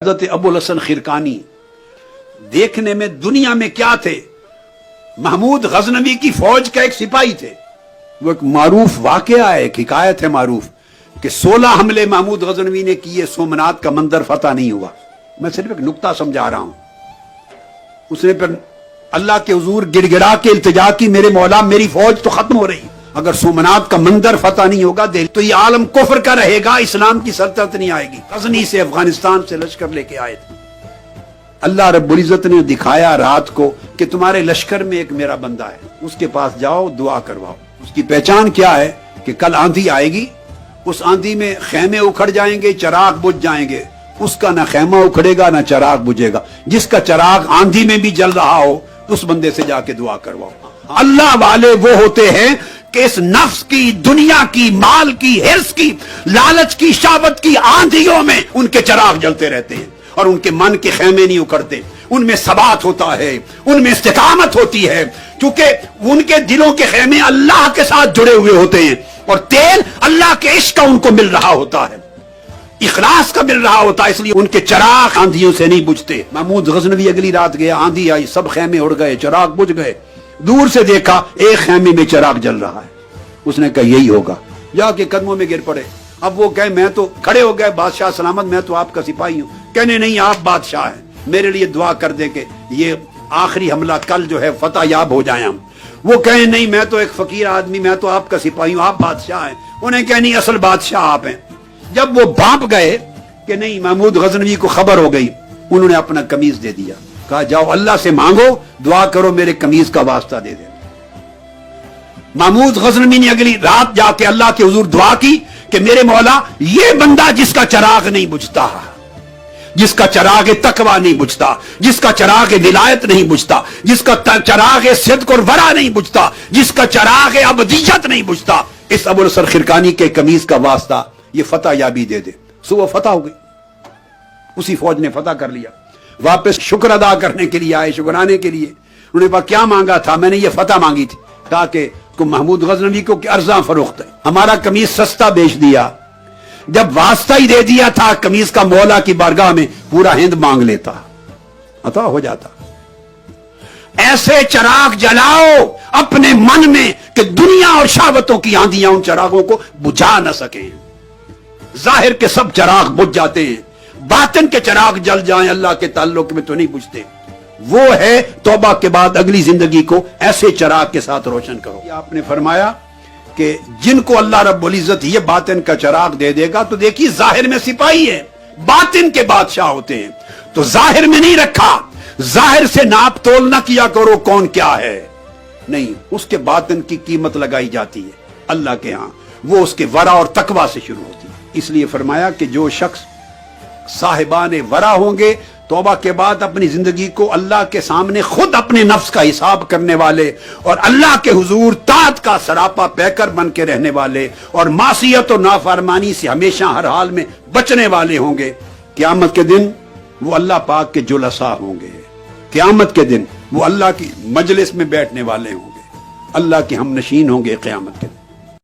حضرت ابو الحسن خرقانی دیکھنے میں دنیا میں کیا تھے؟ محمود غزنوی کی فوج کا ایک سپاہی تھے۔ وہ ایک معروف واقعہ ہے، ایک حکایت ہے معروف کہ 16 حملے محمود غزنوی نے کیے، سومنات کا مندر فتح نہیں ہوا۔ میں صرف ایک نقطہ سمجھا رہا ہوں۔ اس نے پھر اللہ کے حضور گڑ گڑا کے التجا کی، میرے مولا میری فوج تو ختم ہو رہی، اگر سومنات کا مندر فتح نہیں ہوگا تو یہ عالم کفر کا رہے گا، اسلام کی سلطنت نہیں آئے گی۔ غزنی سے افغانستان سے لشکر لے کے آئے تھے۔ اللہ رب العزت نے دکھایا رات کو کہ تمہارے لشکر میں ایک میرا بندہ ہے، اس کے پاس جاؤ دعا کرواؤ۔ اس کی پہچان کیا ہے کہ کل آندھی آئے گی، اس آندھی میں خیمے اکھڑ جائیں گے، چراغ بجھ جائیں گے، اس کا نہ خیمہ اکھڑے گا نہ چراغ بجھے گا۔ جس کا چراغ آندھی میں بھی جل رہا ہو اس بندے سے جا کے دعا کرواؤ۔ اللہ والے وہ ہوتے ہیں کہ اس نفس کی، دنیا کی، مال کی، حرص کی، لالچ کی، شہوت کی آندھیوں میں ان کے چراغ جلتے رہتے ہیں اور ان کے من کے خیمے نہیں اکھڑتے، ان میں ثبات ہوتا ہے، ان میں استقامت ہوتی ہے، کیونکہ ان کے دلوں کے خیمے اللہ کے ساتھ جڑے ہوئے ہوتے ہیں اور تیل اللہ کے عشق کا ان کو مل رہا ہوتا ہے، اخلاص کا مل رہا ہوتا ہے، اس لیے ان کے چراغ آندھیوں سے نہیں بجھتے۔ محمود غزنوی اگلی رات گیا، آندھی آئی، سب خیمے اڑ گئے، چراغ بجھ گئے۔ دور سے دیکھا ایک خیمے میں چراغ جل رہا ہے، اس نے کہا یہی ہوگا، جا کے قدموں میں گر پڑے۔ اب وہ کہے میں تو کھڑے ہو گئے، بادشاہ سلامت میں تو آپ کا سپاہی ہوں۔ کہنے نہیں، آپ بادشاہ ہیں، میرے لیے دعا کر دیں کہ یہ آخری حملہ کل جو ہے فتح یاب ہو جائیں ہم۔ وہ کہیں نہیں، میں تو ایک فقیر آدمی، میں تو آپ کا سپاہی ہوں، آپ بادشاہ ہیں۔ انہیں کہا نہیں، اصل بادشاہ آپ ہیں۔ جب وہ بانپ گئے کہ نہیں، محمود غزنوی کو خبر ہو گئی، انہوں نے اپنا قمیض دے دیا، کہا جاؤ اللہ سے مانگو، دعا کرو میرے قمیض کا واسطہ دے دے۔ محمود غزنوی نے اگلی رات جا کے اللہ کے حضور دعا کی کہ میرے مولا یہ بندہ جس کا چراغ نہیں بجھتا، جس کا چراغ تقویٰ نہیں بجھتا، جس کا چراغ ولایت نہیں بجھتا، جس کا چراغ صدق اور ورع نہیں بجھتا، جس کا چراغ ابدیت نہیں بجھتا، اس ابو الحسن خرقانی کے قمیض کا واسطہ یہ فتح یابی دے دے۔ صبح فتح ہو گئی، اسی فوج نے فتح کر لیا۔ واپس شکر ادا کرنے کے لیے آئے، شکرانے کے لیے۔ انہوں نے کہا کیا مانگا تھا؟ میں نے یہ فتح مانگی تھی۔ کہا کہ محمود غزنوی کو ارزاں فروخت ہے، ہمارا قمیض سستا بیچ دیا، جب واسطہ ہی دے دیا تھا قمیض کا، مولا کی بارگاہ میں پورا ہند مانگ لیتا، عطا ہو جاتا۔ ایسے چراغ جلاؤ اپنے من میں کہ دنیا اور شہوتوں کی آندیاں ان چراغوں کو بجھا نہ سکیں۔ ظاہر کے سب چراغ بجھ جاتے ہیں، باطن کے چراغ جل جائیں اللہ کے تعلق میں تو نہیں بجھتے۔ وہ ہے توبہ کے بعد اگلی زندگی کو ایسے چراغ کے ساتھ روشن کرو۔ آپ نے فرمایا کہ جن کو اللہ رب العزت یہ باطن کا چراغ دے دے گا تو دیکھیے ظاہر میں سپاہی ہے، باطن کے بادشاہ ہوتے ہیں، تو ظاہر میں نہیں رکھا، ظاہر سے ناپ تول نہ کیا کرو کون کیا ہے، نہیں، اس کے باطن کی قیمت لگائی جاتی ہے اللہ کے ہاں، وہ اس کے ورع اور تقویٰ سے شروع ہوتی ہے۔ اس لیے فرمایا کہ جو شخص صاحبان ورع ہوں گے، توبہ کے بعد اپنی زندگی کو اللہ کے سامنے خود اپنے نفس کا حساب کرنے والے اور اللہ کے حضور طاعت کا سراپا پیکر بن کے رہنے والے اور معصیت اور نافرمانی سے ہمیشہ ہر حال میں بچنے والے ہوں گے، قیامت کے دن وہ اللہ پاک کے جلساء ہوں گے، قیامت کے دن وہ اللہ کی مجلس میں بیٹھنے والے ہوں گے، اللہ کے ہم نشین ہوں گے قیامت کے دن۔